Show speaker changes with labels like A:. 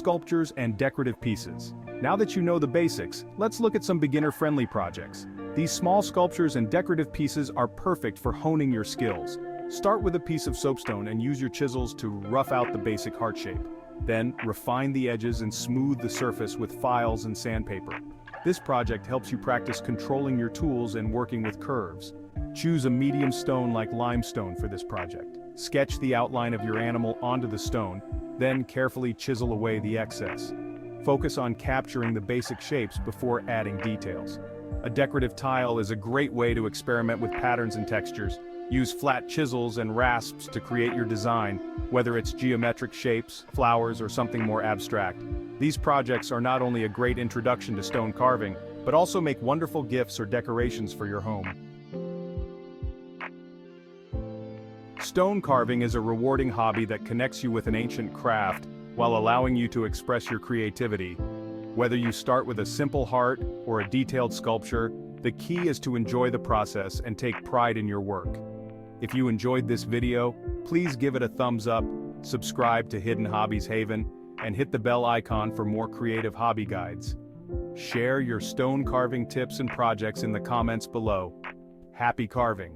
A: sculptures, and decorative pieces. Now that you know the basics, let's look at some beginner-friendly projects. These small sculptures and decorative pieces are perfect for honing your skills. Start with a piece of soapstone and use your chisels to rough out the basic heart shape. Then, refine the edges and smooth the surface with files and sandpaper. This project helps you practice controlling your tools and working with curves. Choose a medium stone like limestone for this project. Sketch the outline of your animal onto the stone, then carefully chisel away the excess. Focus on capturing the basic shapes before adding details. A decorative tile is a great way to experiment with patterns and textures. Use flat chisels and rasps to create your design, whether it's geometric shapes, flowers, or something more abstract. These projects are not only a great introduction to stone carving, but also make wonderful gifts or decorations for your home. Stone carving is a rewarding hobby that connects you with an ancient craft while allowing you to express your creativity. Whether you start with a simple heart or a detailed sculpture, the key is to enjoy the process and take pride in your work. If you enjoyed this video, please give it a thumbs up, subscribe to Hidden Hobbies Haven, and hit the bell icon for more creative hobby guides. Share your stone carving tips and projects in the comments below. Happy carving!